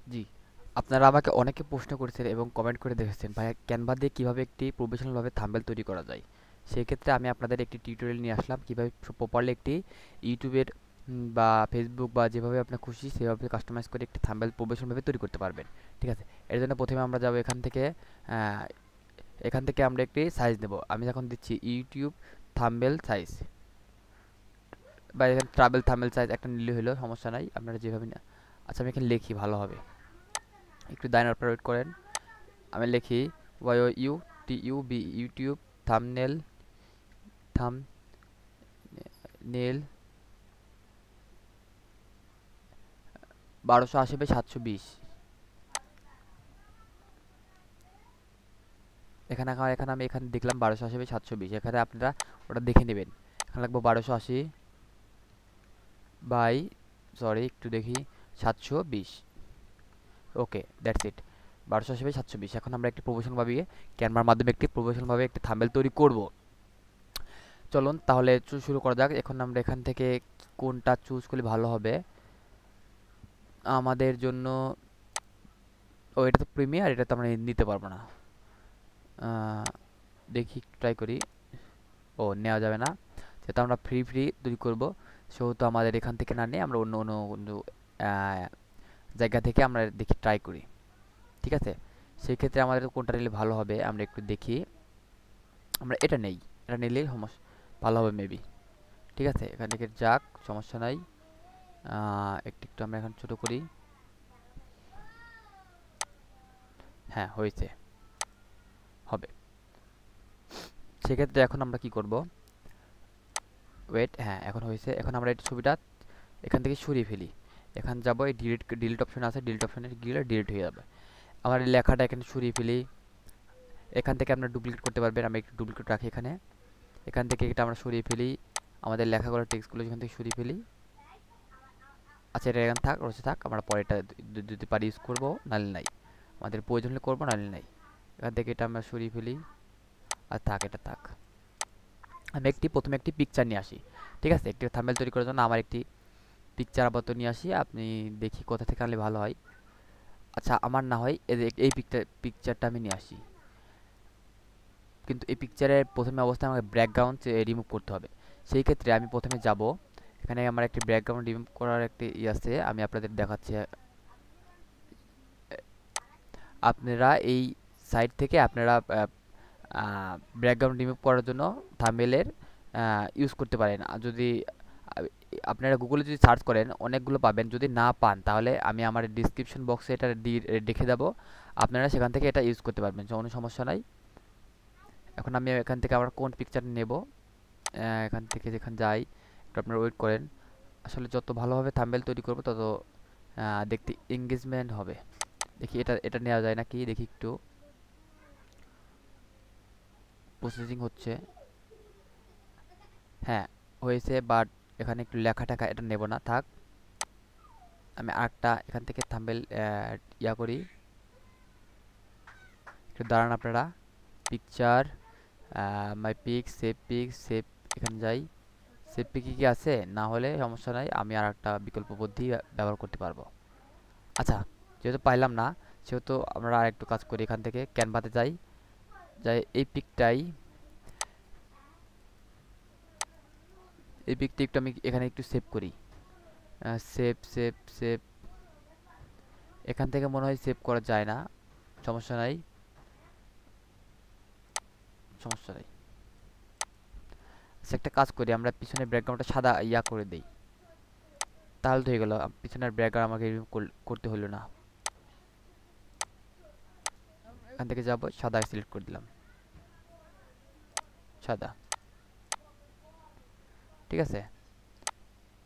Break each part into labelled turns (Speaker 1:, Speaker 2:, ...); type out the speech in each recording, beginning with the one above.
Speaker 1: জি, আপনারা আমাকে অনেকে প্রশ্ন করেছেন এবং কমেন্ট করে দেখেছেন ভাইয়া ক্যানভা দিয়ে কিভাবে একটি প্রফেশনাল ভাবে থাম্বনেল তৈরি করা যায়। সেক্ষেত্রে আমি আপনাদের একটি টিউটোরিয়াল নিয়ে আসলাম কিভাবে প্রপারলি একটি ইউটিউবের বা ফেসবুক বা যেভাবে আপনার খুশি সেভাবে কাস্টমাইজ করে একটি থাম্বনেল প্রফেশনাল ভাবে তৈরি করতে পারবেন। ঠিক আছে, এর জন্য প্রথমে আমরা যাব আহ, এখান থেকে আমরা একটি সাইজ নেব। আমি এখন দিচ্ছি ইউটিউব থাম্বনেল সাইজ বা এখানে ট্রাভেল থাম্বনেল সাইজ একটা নিলে হলো, সমস্যা নাই, আপনারা যেভাবে না। আচ্ছা, আমি এখানে লিখি ভালো হবে, একটু দাইনার পর ওয়েট করেন। আমি লিখি YOUTUB YouTube thumbnail thumbnail 1280x720। এখানে আমি এখানে দেখলাম 1280x720, এখানে আপনারা ওটা দেখে নেবেন। এখানে লাগবো 1280 বাই, সরি একটু দেখি, 720। ওকে, দ্যাটস ইট, 1280x720। এখন আমরা একটি প্রফেশনাল ভাবে ক্যানভার মাধ্যমে একটি প্রফেশনাল ভাবে একটি থাম্বনেল তৈরি করব। চলুন তাহলে শুরু করা যাক। এখন আমরা এখান থেকে কোনটা চুজ করলে ভালো হবে আমাদের জন্য। ও, এটা তো প্রিমিয়ার, এটা তো আমরা নিতে পারবো না। আহ, দেখি ট্রাই করি। ও, নেওয়া যাবে না, যেহেতু আমরা ফ্রি ফ্রি তৈরি করব, সেহেতু আমাদের এখান থেকে না নিয়ে আমরা অন্য অন্য অন্য, আহ, জায়গা থেকে আমরা দেখি ট্রাই করি। ঠিক আছে, সেই ক্ষেত্রে আমাদের কোনটা নিলে ভালো হবে আমরা একটু দেখি। আমরা এটা নেই, এটা নিলেই সমস্যা ভালো হবে মেবি। ঠিক আছে, এখান থেকে যাক, সমস্যা নাই। একটু একটু আমরা এখন ছোটো করি। হ্যাঁ, হয়েছে, হবে। সেক্ষেত্রে এখন আমরা কি করব, ওয়েট, হ্যাঁ এখন হয়েছে। এখন আমরা এই ছবিটা এখান থেকে সরিয়ে ফেলি। এখানে যাব, এই ডিলিট ডিলিট অপশন আছে, ডিলিট অপশনে গেলে ডিলিট হয়ে যাবে। আমার এই লেখাটা এখানে সরিয়ে ফেলি। এখান থেকে আপনারা ডুপ্লিকেট করতে পারবেন, আমি একটু ডুপ্লিকেট রাখি এখানে। এখান থেকে এটা আমরা সরিয়ে ফেলি, আমাদের লেখাগুলো টেক্সটগুলো এখান থেকে সরিয়ে ফেলি। আচ্ছা, এটা এখানে থাক, রয়েছে থাক, আমরা পরে এটা যদি পারি ইউজ করবো, নাহলে নাই। আমাদের প্রয়োজন হলে করবো, নাহলে নাই। এখান থেকে এটা আমরা সরিয়ে ফেলি, আর থাক, এটা থাক। আমি প্রথমে একটি পিকচার নিয়ে আসি। ঠিক আছে, একটি থাম্বনেল তৈরি করার জন্য আমার একটি পিকচার আপাতত নিয়ে আসি। আপনি দেখি কোথা থেকে আনলে ভালো হয়। আচ্ছা, আমার না হয় এই পিকচারটা আমি নিয়ে আসি, কিন্তু এই পিকচারের প্রথমে অবস্থায় আমাকে ব্যাকগ্রাউন্ড রিমুভ করতে হবে। সেই ক্ষেত্রে আমি প্রথমে যাব, এখানে আমার একটি ব্যাকগ্রাউন্ড রিমুভ করার একটি আছে, আমি আপনাদের দেখাচ্ছি। আপনারা এই সাইট থেকে আপনারা ব্যাকগ্রাউন্ড রিমুভ করার জন্য থাম্বনেলের ইউজ করতে পারেন। আর যদি আহ, আপনারা গুগলে যদি সার্চ করেন অনেকগুলো পাবেন, যদি না পান তাহলে আমি আমার ডিসক্রিপশন বক্সে এটা রেখে দেবো, আপনারা সেখান থেকে এটা ইউজ করতে পারবেন, কোনো সমস্যা নাই। এখন আমি এখান থেকে আবার কোন পিকচার নেব, এখান থেকে যেখানে যাই, একটু আপনারা ওয়েট করেন। আসলে যত ভালোভাবে থাম্বনেল তৈরি করব তত দেখতে এঙ্গেজমেন্ট হবে। দেখি এটা এটা নেওয়া যায় নাকি, দেখি একটু, প্রসেসিং হচ্ছে। হ্যাঁ, হয়েছে, বাট এখানে একটু লেখা টেখা, এটা নেব না, থাক। আমি আরেকটা এখান থেকে থাম্বনেল ইয়া করি, একটু দাঁড়ান আপনারা। পিকচার, মাই পিক, সেভ, এখানে যাই। সেভ পিকে কি আছে, না হলে সমস্যা নাই, আমি আর একটা বিকল্প বুদ্ধি ব্যবহার করতে পারবো। আচ্ছা, যেহেতু পাইলাম না, সেহেতু আমরা আর একটু কাজ করি, এখান থেকে ক্যানভাতে যাই, যাই এই পিকটাই, এই পিকটা একটু আমি এখানে একটু সেভ করি। সেভ সেভ সেভ, এখান থেকে মনে হয় সেভ করা যায় না, সমস্যা নাই, সমস্যা নাই। আচ্ছা, একটা কাজ করি, আমরা পিছনের ব্যাকগ্রাউন্ডটা সাদা ইয়া করে দেই, তাহলে তো হয়ে গেল, পিছনের ব্যাকগ্রাউন্ড আমাকে রিমুভ করতে হলো না। এখান থেকে যাব, সাদা সিলেক্ট করে দিলাম, সাদা। ঠিক আছে,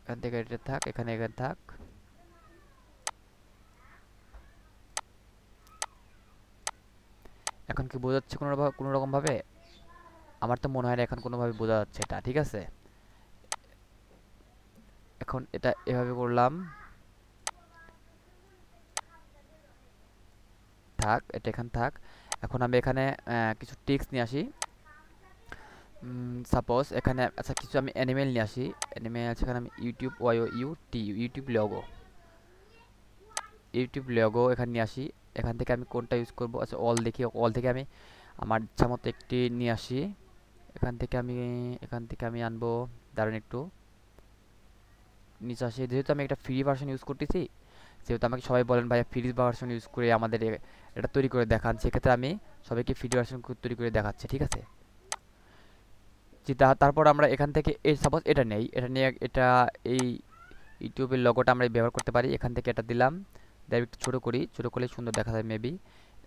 Speaker 1: এখান থেকে এটা থাক, এখানে থাক। এখন কি বোঝা যাচ্ছে কোনো রকম ভাবে? আমার তো মনে হয় না এখন কোনোভাবে বোঝা যাচ্ছে এটা। ঠিক আছে, এখন এটা এভাবে করলাম, থাক, এটা এখানে থাক। এখন আমি এখানে কিছু টেক্সট নিয়ে আসি। সাপোজ এখানে, আচ্ছা, কিছু আমি অ্যানিমেল নিয়ে আসি। অ্যানিমেল আছে এখানে, আমি YouTube, YouTube logo, YouTube logo এখানে নিয়ে আসি। এখান থেকে আমি কোনটা ইউজ করব, আচ্ছা অল দেখি, অল থেকে আমি আমার ইচ্ছা মতো একটি নিয়ে আসি। এখান থেকে আমি আনবো, দাঁড়ান একটু নিচে আসি। যেহেতু আমি একটা ফ্রি ভার্সন ইউজ করতেছি, যেহেতু আমাকে সবাই বলেন ভাই ফ্রি ভার্সন ইউজ করে আমাদের এটা তৈরি করে দেখান, সেক্ষেত্রে আমি সবাইকে ফ্রি ভার্সন তৈরি করে দেখাচ্ছি, ঠিক আছে। যে তারপর আমরা এখান থেকে এই সাপোজ এটা নেই, এটা নিয়ে এটা এই ইউটিউবের লোগোটা আমরা ব্যবহার করতে পারি। এখান থেকে এটা দিলাম, দেন একটু ছোটো করি, ছোটো করলে সুন্দর দেখা যায় মেবি।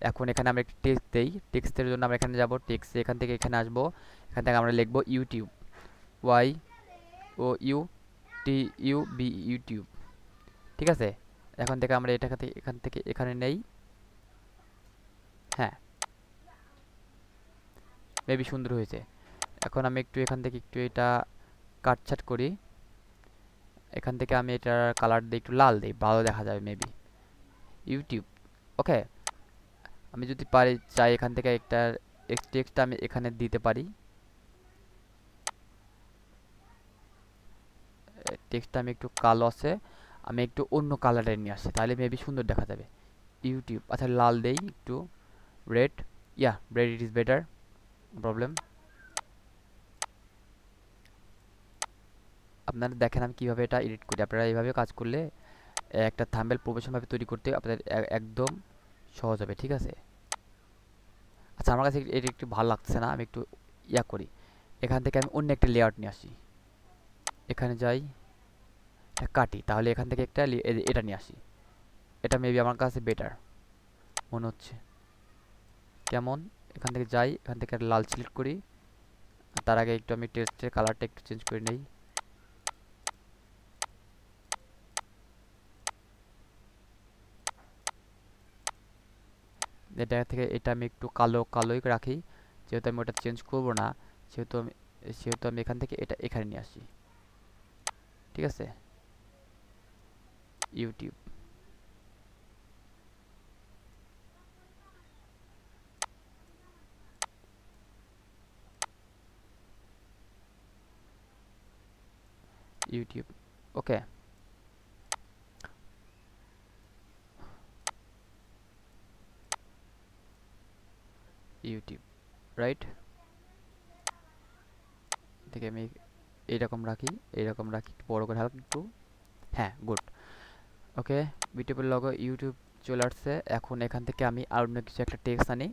Speaker 1: এখন এখানে আমরা একটি টেক্সট দেই, টেক্সটের জন্য আমরা এখানে যাব, টেক্সট এখান থেকে এখানে আসবো। এখান থেকে আমরা লিখবো YouTube, Y O U T U B, YouTube, ঠিক আছে। এখন থেকে আমরা এটা এখান থেকে এখানে নেই, হ্যাঁ মেবি সুন্দর হয়েছে। এখন আমি একটু এখান থেকে একটু এটা কাটছাট করি, এখান থেকে আমি এটার কালার দিই একটু লাল দিই, ভালো দেখা যাবে মেবি ইউটিউব। ওকে, আমি যদি পারি চাই এখান থেকে একটা টেক্সটটা আমি এখানে দিতে পারি, টেক্সটটা আমি একটু কালো আছে, আমি একটু অন্য কালারের নিয়ে আসি, তাহলে মেবি সুন্দর দেখা যাবে ইউটিউব। আচ্ছা লাল দেই একটু, red, yeah red it is better, problem. আপনারা দেখেন আমি কিভাবে এটা এডিট করি, আপনারা এইভাবে কাজ করলে একটা থাম্বনেল প্রফেশনালভাবে তৈরি করতে আপনাদের একদম সহজ হবে, ঠিক আছে। আচ্ছা আমার কাছে এটা একটু ভালো লাগছে না, আমি একটু ইয়া করি, এখান থেকে আমি অন্য একটা লেআউট নিয়ে আসি, এখানে যাই, এটা কাটি, তাহলে এখান থেকে একটা এটা নিয়ে আসি, এটা মেবি আমার কাছে বেটার মনে হচ্ছে। কেমন, এখান থেকে যাই, এখান থেকে লাল সিলেক্ট করি, তার আগে একটু আমি টেক্সটের কালারটা একটু চেঞ্জ করে নেই। এটা থেকে এটা আমি একটু কালো কালোই রাখি, যেহেতু আমি ওটা চেঞ্জ করব না, সেহেতু আমি এখান থেকে এটা এখানে নিয়ে আসি, ঠিক আছে। ইউটিউব, ইউটিউব, ওকে, ইউটিউব, রাইট। থেকে আমি এইরকম রাখি একটু বড় করে হালকা একটু, হ্যাঁ গুড, ওকে। বিউটিফুল লগো ইউটিউব চলে আসছে। এখন এখান থেকে আমি আর অন্য কিছু একটা টেক্সট আনি,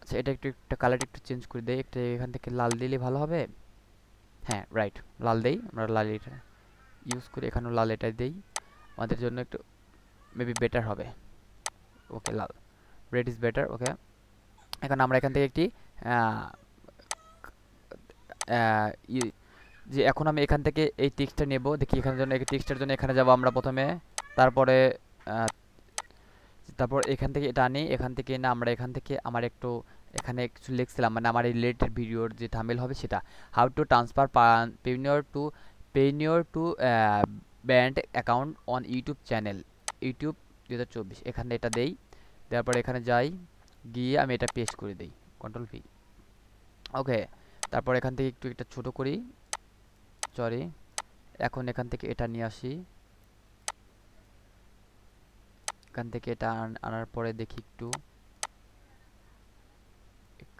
Speaker 1: আচ্ছা এটা একটা কালার একটু চেঞ্জ করে দেই, একটা এখান থেকে লাল দিলে ভালো হবে, হ্যাঁ রাইট, লাল দেই, আমরা লাল এটা ইউজ করি, এখানেও লাল এটাই দেই, আমাদের জন্য একটু মেবি বেটার হবে। ওকে লাল, রেড ইজ বেটার, ওকে। এখন আমরা এখান থেকে একটি আহ, আহ, যে এখন আমি এখান থেকে এই টেক্সটটা নেব, দেখি এখানের জন্য এই টেক্সটের জন্য এখানে যাব আমরা প্রথমে, তারপরে আহ, তারপর এখান থেকে এটা আনি, এখান থেকে না আমরা এখান থেকে আমার একটু এখানে কিছু লিখছিলাম, মানে আমার এই রিলেটেড ভিডিওর যে থাম্বনেল হবে সেটা, how to transfer Payoneer to bank account on YouTube channel, YouTube 2024, এখানে এটা দেই, দেওয়ার পরে এখানে যাই, গিয়ে আমি এটা পেস্ট করে দিই, কন্ট্রোল ভি, ওকে। তারপর এখান থেকে একটু এটা ছোট করি, সরি, এখন এখান থেকে এটা নিয়ে আসি, এখান থেকে এটা আনার পরে দেখি একটু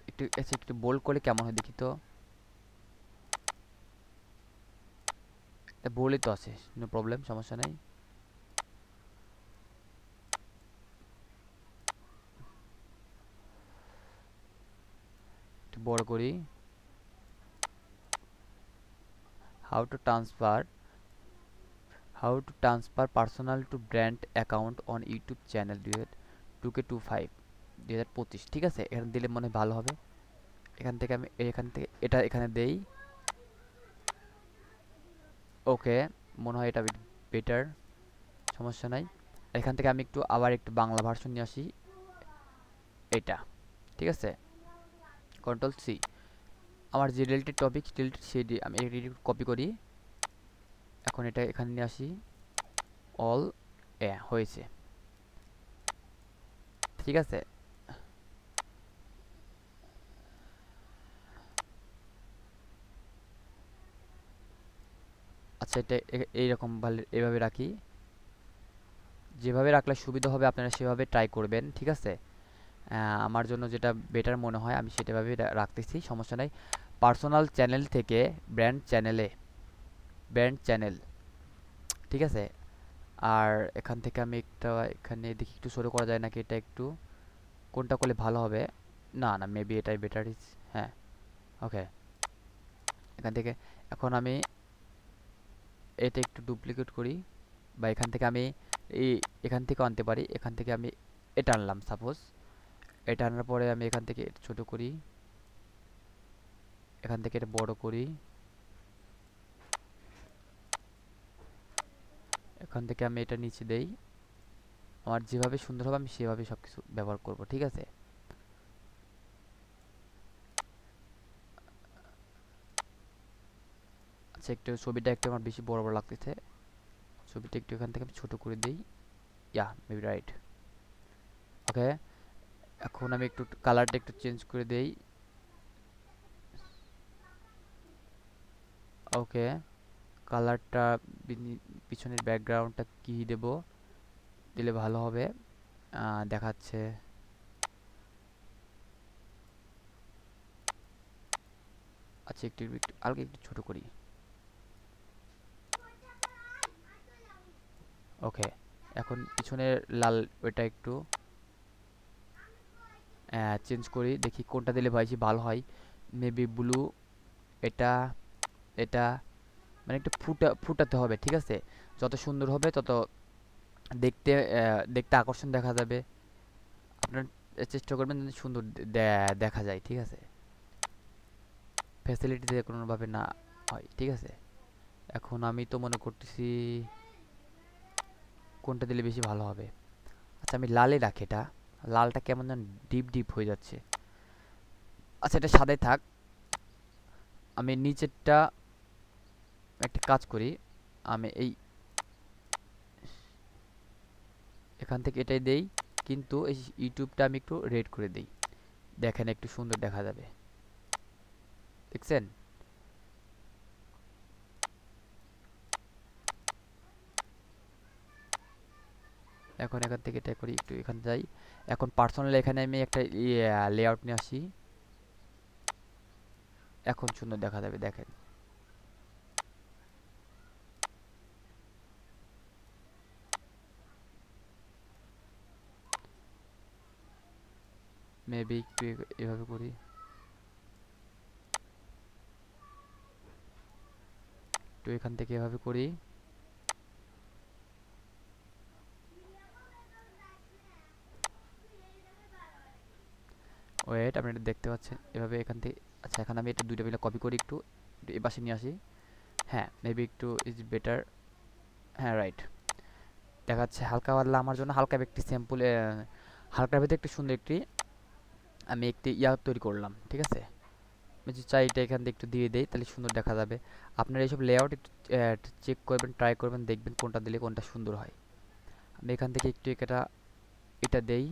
Speaker 1: একটু আচ্ছা একটু বোল্ড করলে কেমন হয় দেখি তো, বোল্ডই তো আছে, নো প্রবলেম, সমস্যা নেই। একটু বড় করি, how to transfer personal two brand account on YouTube channel 2025, ঠিক আছে, এখানে দিলে মনে হয় ভালো হবে। এখান থেকে এটা এখানে দেই, ওকে, মনে হয় এটা বেটার, সমস্যা নাই। এখান থেকে আমি একটু আবার একটু বাংলা ভার্সন নিয়ে আসি, এটা, ঠিক আছে, কন্ট্রোল সি, আমার যে রিলেটেড টপিক রিলেটেড সেটি আমি কপি করি, এখন এটা এখানে নিয়ে আসি, অল হয়েছে, ঠিক আছে। আচ্ছা এটা এইরকম ভালো এইভাবে রাখি, যেভাবে রাখলে সুবিধা হবে আপনারা সেভাবে ট্রাই করবেন, ঠিক আছে? আমার জন্য যেটা বেটার মনে হয় আমি সেটাভাবেই রাখতেছি, সমস্যা নাই। পার্সোনাল চ্যানেল থেকে ব্র্যান্ড চ্যানেলে, ব্র্যান্ড চ্যানেল, ঠিক আছে? আর এখান থেকে আমি একটা এখানে দেখি একটু ছোটো করা যায় নাকি, এটা একটু কোনটা করলে ভালো হবে। না না, মেবি এটাই বেটার ইজ, হ্যাঁ, ওকে। এখান থেকে এখন আমি এটা একটু ডুপ্লিকেট করি, বা এখান থেকে আমি এই এখান থেকে আনতে পারি। এখান থেকে আমি এটা আনলাম সাপোজ, এটা আনার পরে আমি এখান থেকে এটা ছোটো করি, এখান থেকে এটা বড় করি, এখান থেকে আমি এটা নিচে দেই। আমার যেভাবে সুন্দর হবে আমি সেভাবে সব কিছু ব্যবহার করব, ঠিক আছে? আচ্ছা, একটু ছবিটা একটু আমার বেশি বড় বড় লাগতেছে, ছবিটা একটু এখান থেকে আমি ছোট করে দিই। ইয়া, মেবি রাইট, ওকে। এখন আমি একটু কালারটা একটু চেঞ্জ করে দেই, ওকে। কালারটা পিছনের ব্যাকগ্রাউন্ডটা কি দেব, দিলে ভালো হবে দেখাচ্ছে। আচ্ছা, একটু একটু আলগা একটু ছোট করি, ওকে। এখন পিছনের লাল ওইটা একটু চেঞ্জ করি, দেখি কোনটা দিলে বেশি ভালো হয়। মেবি ব্লু, এটা, এটা, মানে একটু ফুটাতে হবে, ঠিক আছে? যত সুন্দর হবে তত দেখতে দেখতে আকর্ষণ দেখা যাবে। আপনার চেষ্টা করবেন যেন সুন্দর দেখা যায়, ঠিক আছে? ফ্যাসিলিটিতে কোনোভাবে না হয়, ঠিক আছে? এখন আমি তো মনে করতেছি কোনটা দিলে বেশি ভালো হবে। আচ্ছা, আমি লালে রাখি এটা, লালটা কেমন যেন ডিপ ডিপ হয়ে যাচ্ছে। আচ্ছা, এটা সাদাই থাক। আমি নিচেরটা একটা কাজ করি, আমি এই এখান থেকে এটাই দেই, কিন্তু এই ইউটিউবটা আমি একটু রেড করে দেই, দেখেন একটু সুন্দর দেখা যাবে, দেখছেন? এখন এখান থেকে এটা করি, একটু এখানে যাই। এখন পার্সোনাল এখানে আমি একটা লেআউট নিয়ে আসি, এখন সুন্দর দেখা যাবে, দেখেন। মেবি একটু এভাবে করি, একটু এখান থেকে এভাবে করি। ওয়েট, আপনি এটা দেখতে পাচ্ছেন এভাবে এখান থেকে। আচ্ছা, এখন আমি এটা দুইটা মিলে কপি করি, একটু একটু এই পাশে নিয়ে আসি। হ্যাঁ, মেবি একটু ইজ বেটার, হ্যাঁ রাইট। দেখাচ্ছে হালকা পাতলা, আমার জন্য হালকা একটি স্যাম্পল, হালকার ভিতরে একটু সুন্দর একটি আমি একটি তৈরি করলাম, ঠিক আছে? আমি যদি চাই এটা এখান থেকে একটু দিয়ে দেই, তাহলে সুন্দর দেখা যাবে। আপনারা এইসব লেআউট একটু চেক করবেন, ট্রাই করবেন, দেখবেন কোনটা দিলে কোনটা সুন্দর হয়। আমি এখান থেকে একটু এটা দেই,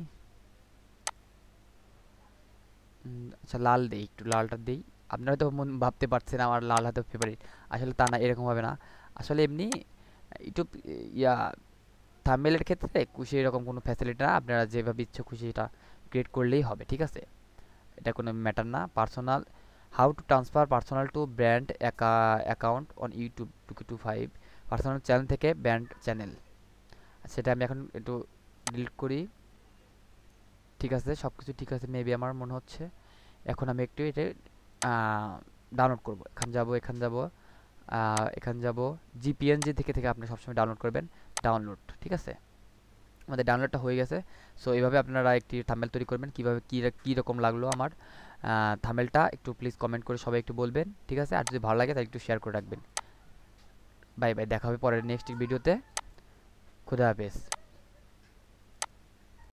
Speaker 1: আচ্ছা লাল দেই, একটু লালটা দেই। আপনারা হয়তো ভাবতে পারছেন আমার লাল হয়তো ফেভারিট, আসলে তা না, এরকম হবে না। আসলে এমনি ইউটিউব ইয়া থাম্বনেইলের ক্ষেত্রে খুশি এরকম কোনো ফ্যাসিলিটি না, আপনারা যেভাবে ইচ্ছে খুশি এটা ক্রিয়েট করলেই হবে, ঠিক আছে? এটা কোনো ম্যাটার না। Personal, how to transfer personal two brand account on YouTube 2K25, personal channel থেকে ব্র্যান্ড চ্যানেল, সেটা আমি এখন একটু ডিলিট করি, ঠিক আছে? সব কিছু ঠিক আছে মেবি আমার মনে হচ্ছে। এখন আমি একটু এটা ডাউনলোড করব, এখান যাব, এখান যাব, এখান যাব, জিপিএনজি থেকে থেকে আপনি সবসময় ডাউনলোড করবেন, ডাউনলোড, ঠিক আছে? আমাদের ডাউনলোডটা হয়ে গেছে। সো এইভাবে আপনারা একটি থাম্বনেল তৈরি করবেন, কীভাবে কী রকম লাগলো আমার থাম্বনেলটা একটু প্লিজ কমেন্ট করে সবাই একটু বলবেন, ঠিক আছে? আর যদি ভালো লাগে তাহলে একটু শেয়ার করে রাখবেন। বাই বাই, দেখা হবে পরের নেক্সট ভিডিওতে। খুদা হাফেজ।